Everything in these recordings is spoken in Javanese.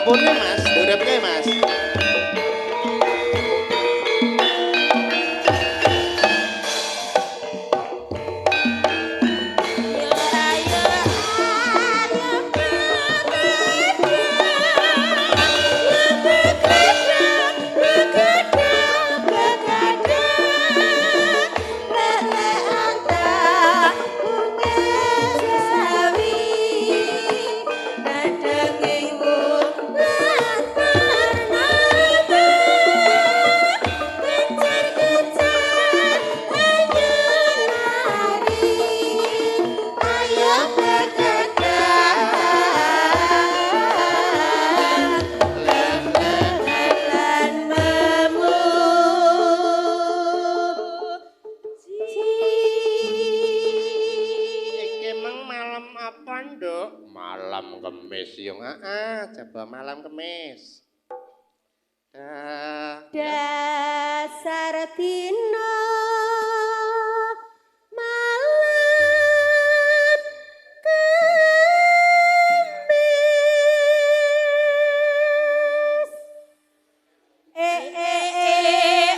Dapurnya Mas, durepnya Mas. Malam Kemis yung coba malam Kemis. Dasar dina malam Kemis.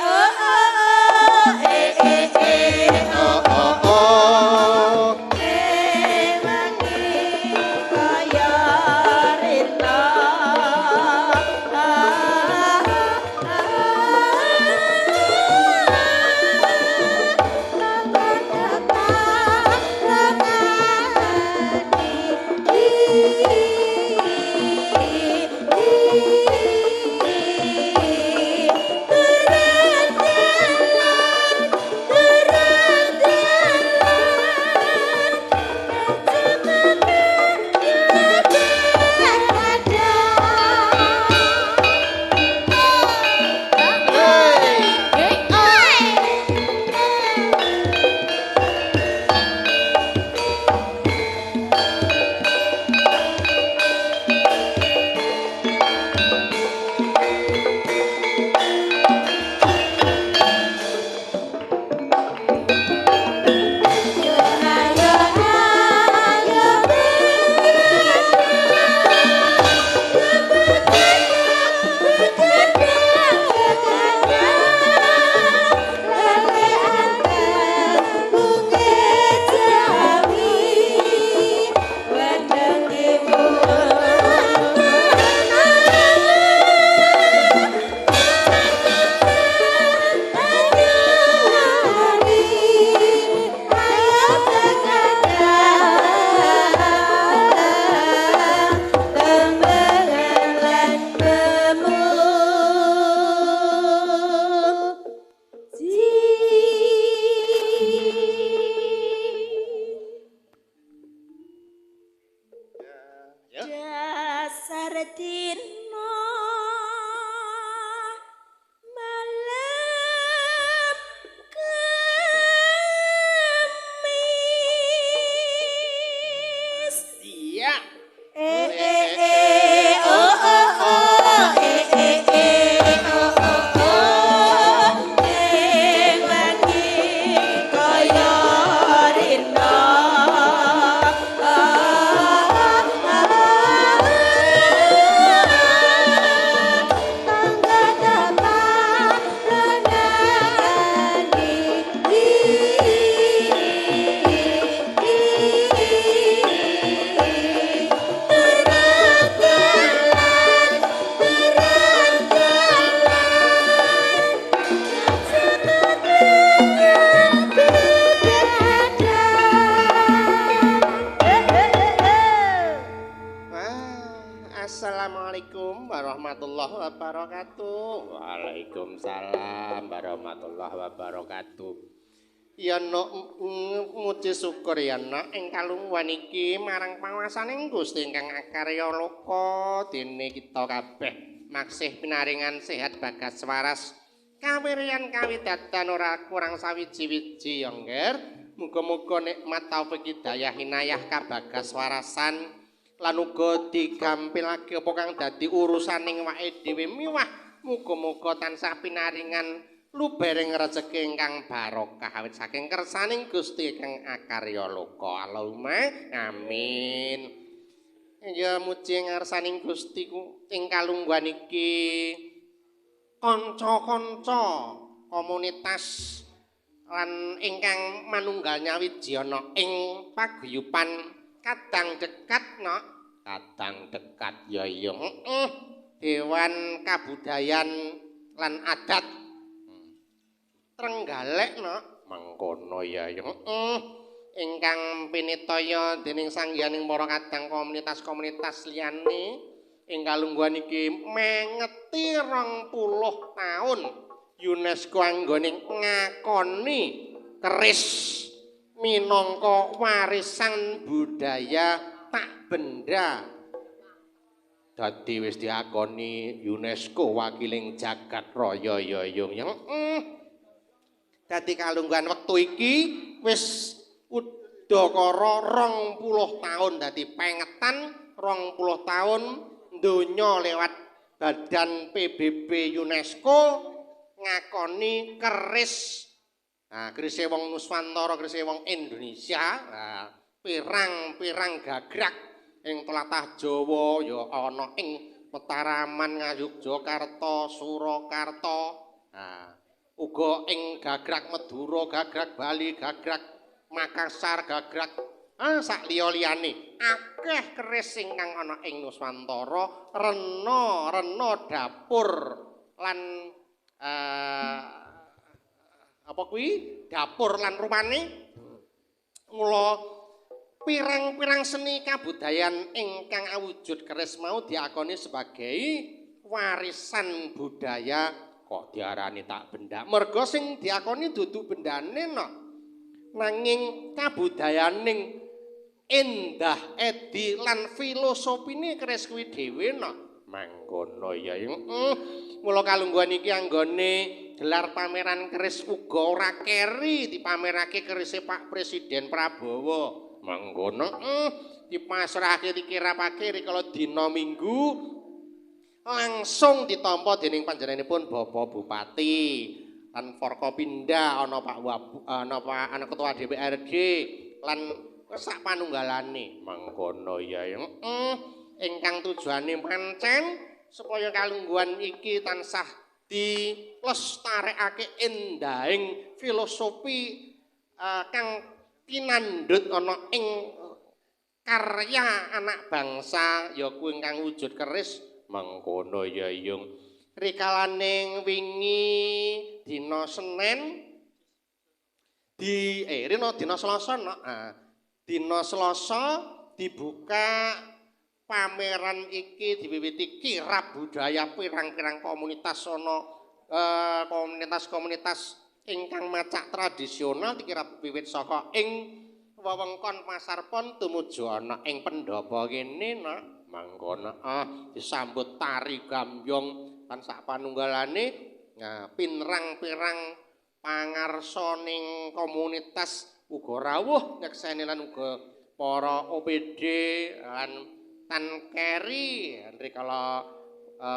Oh oh oh oh. Dasar dina malam Kemis. Iya. Oh oh oh. Oh oh. Ning lagi kaya rina. Assalamualaikum warahmatullahi wabarakatuh. Waalaikumsalam warahmatullahi wabarakatuh. Ya nok muji syukur ya nok ing kalungguhan iki marang panguwasaning Gusti ingkang akarya loka dene kita kabeh maksih pinaringan sehat bagas waras kawiryan kawidadan ora kurang sawiji-wiji ya ngger. Muga-muga nikmat taufik hidayah inayah kabagas warasan lan uga digampilake apa kang dadi urusaning awake dhewe miwah muga-muga tansah pinaringan lubering rejeki ingkang barokah awit saking kersaning Gusti kang akarya loka Allahumma amin. Ya muji ngarsaning Gusti ing kalungguhan iki kanca-kanca komunitas lan ingkang manunggal nyawiji ana ing paguyuban kadang dekat no kadang dekat ya iya Dewan Kabudayan lan Adat Trenggalek no mangkono ya iya ingkang pinitaya dening sanggihaning para kadang komunitas-komunitas liyane ing kalungguhan iki mengeti 20 taun UNESCO anggone ngakoni keris minangka warisan budaya tak benda dadi wis diakoni UNESCO wakiling jagat raya ya yung dadi kalungguhan wektu iki wis udakara 20 taun dadi pengetan 20 taun donya lewat badan PBB UNESCO ngakoni keris kerise wong Nuswantara kerise wong Indonesia pirang-pirang gagrak ing tlatah Jawa ya ana ing Mataraman Ngayogyakarta Surakarta uga ing gagrak Madura gagrak Bali gagrak Makassar gagrak sak liya-liyane akeh keris ingkang ana ing Nuswantara rena dapur lan apa kuwi dapur lan rupane mula pirang-pirang seni kabudayan ingkang awujud keris mau diakoni sebagai warisan budaya kok diarani tak benda merga sing diakoni dudu bendane no nanging kabudayaning endah edi lan filosofine keris kuwi dhewe no mangkono ya mula kalungguhan iki anggone gelar pameran keris uga ora keri dipamerake kerise Pak Presiden Prabowo mangkono dipasrahake dikirapake rikala dina Minggu langsung ditampa dening panjenenganipun Bapak Bupati lan Forkopimda ana Pak ana Ketua DPRD lan sak panunggalane mangkono ya ingkang tujuane pancen supaya kalungguhan iki tansah dilestarekake endahing filosofi kang pinandhut ana ing karya anak bangsa ya kuwi ingkang wujud keris mangkono ya yung rikalaning wingi dina Senin dina Selasa dina Selasa dibuka pameran iki diwiwiti kirab budaya pirang-pirang komunitas ana komunitas-komunitas ingkang macak tradisional dikirab wiwit saka ing wewengkon Pasar Pon tumuju ana ing Pendopo kene mangkono disambut tari gambyong lan sak panunggalane pinrang-pirang pangarsa ning komunitas uga rawuh nyekseni lan uga para OPD lan Tan Keri rikala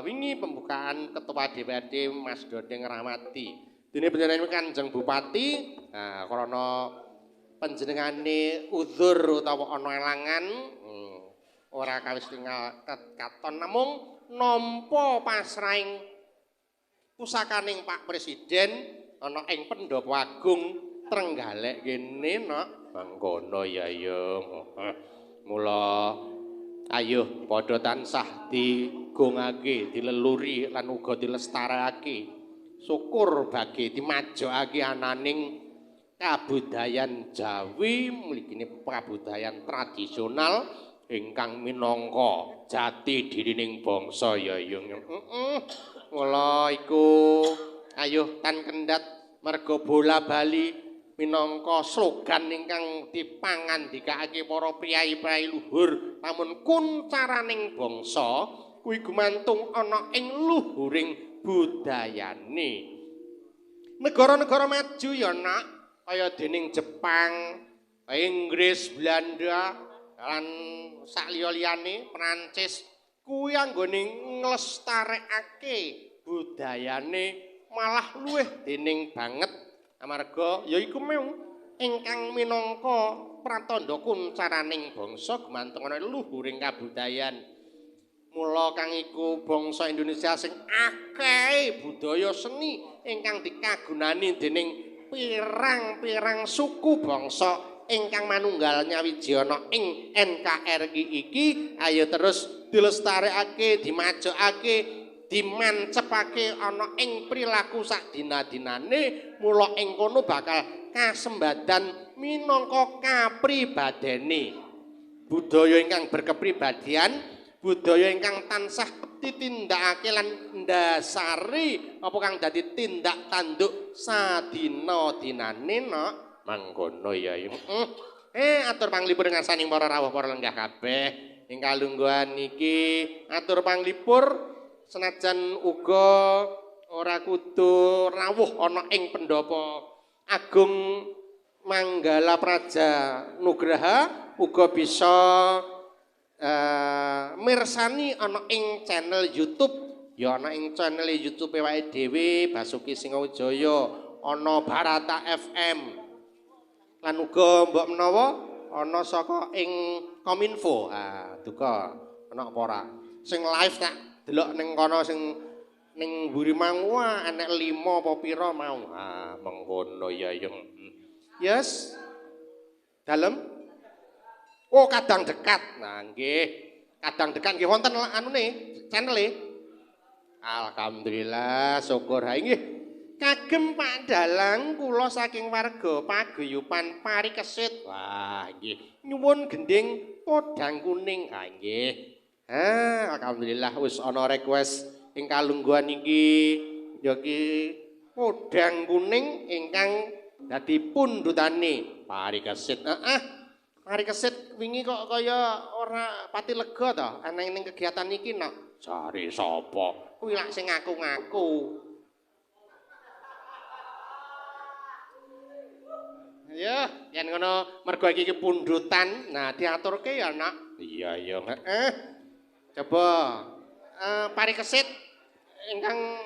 wingi pembukaan Ketua DPRD Mas Dodeng Rahmati. Dene panjenengan Kanjeng Bupati krana panjenengane uzur utawa ana elangan ora kawis tinggal katon namung nampa pasrahing pusakaning Pak Presiden ana ing Pendopo Agung Trenggalek kene mangkono ya mula ayo padha tansah digongake, dileluri lan uga dilestarekake. Syukur bagi dimajokake ananing kabudayan Jawi mligine kabudayan tradisional ingkang minangka jati dirining bangsa ya yung. Mula iku ayo tan kendhat merga bola bali minangka slogan ingkang dipangandikake para priyayi-priyayi luhur namun kuncaraning bangsa kuwi gumantung ana ing luhuring budayane negara-negara maju ya nak kaya dening Jepang, Inggris, Belanda lan sak liya-liyane Prancis kuwi anggone nglestarekake budayane malah luwih dening banget amarga ya iku ingkang minangka pratandha kuncaraning bangsa gumantung ana luhuring kabudayan. Mula kang iku bangsa Indonesia sing akeh budaya seni ingkang dikagunani dening pirang-pirang suku bangsa ingkang manunggal nyawiji ana ing NKRI iki ayo terus dilestarekake, dimajokake, dimancepake ana ing prilaku sak dina-dinane mula ing kono bakal kasembadan minangka kapribadene budaya ingkang berkepribadian budaya ingkang tansah ditindakake lan ndasari apa kang dadi tindak tanduk sadina-dinane nok mangkono ya atur panglipur ngarsaning para rawuh para lenggah kabeh ing kalungguhan iki atur panglipur senajan uga ora kudu rawuh ana ing pendopo Agung Manggala Praja Nugraha uga bisa mirsani ana ing channel YouTube ya ana ing channel YouTube wae dhewe Basuki Singowijaya ana Barata FM lan uga mbok menawa ana saka ing Kominfo duka ana apa ora sing live tak delok ning kono sing ning mburi mang wah enek 5 apa pira mau mengkono ya yes dalem oh kadang dekat nah nggih kadang dekat nggih wonten anune channel-e alhamdulillah syukur ha nggih kagem Pak Dalang kula saking warga paguyuban Parikesit wah nggih nyuwun gending podang kuning ha nggih alhamdulillah wis ana request ing kalungguhan iki ya ki podang kuning ingkang dadi pundhutane Parikesit Parikesit wingi kok kaya ora pati lega to ana ning kegiatan iki nok jare sapa kuwi lak sing ngaku-ngaku ya yen ngono mergo iki pundhutan nah diaturke ya nak iya ya coba Parikesit ingkang